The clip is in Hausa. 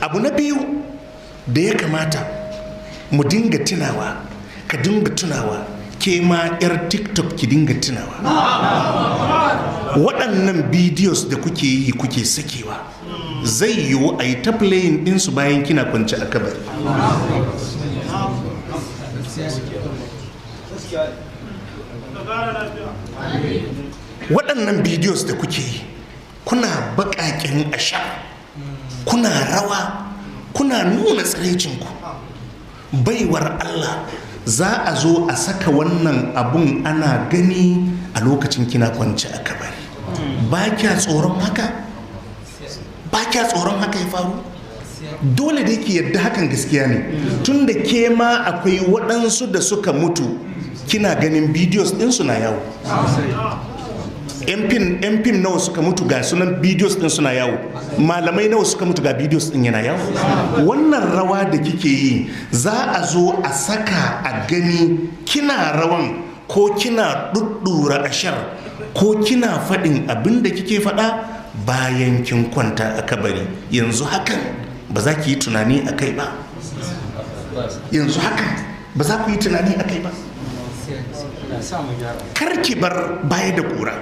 abu na biyu da ya kamata mu dinga tunawa, ka dinga tunawa, ke ma 'yar TikTok ki dinga tunawa, waɗannan bidiyos da kuke yi kuke sakewa zai yiwu a yi ta playing ɗinsu bayan kina kwanci a kabari. Waɗannan bidiyos da kuke yi kuna baƙaƙen asha, kuna rawa, kuna nuna tsiraicinku. Baiwar Allah, za a zo a saka wannan abun ana gani a lokacin kina kwanci a kabari. Ba kya tsoron haka? Ba kya tsoron haka ya faru? Dole da ke yadda hakan gaskiya ne, tun da ke ma akwai waɗansu da suka mutu kina ganin bidiyos ɗinsu na yawo. yan fim nawa suka mutu ga sunan bidiyos ɗin suna yawo, malamai nawa suka mutu ga bidiyos ɗin yana yawo. Wannan rawa da kike yi za a zo a saka a gani kina rawan ko kina ɗuɗɗura ashar ko kina faɗin abin da kike faɗa bayan kin kwanta a kabari. Yanzu hakan ba za ki yi tunani a kai ba? Yanzu hakan ba za ku yi tunani a kai ba? Kar ki bar baya da ƙura.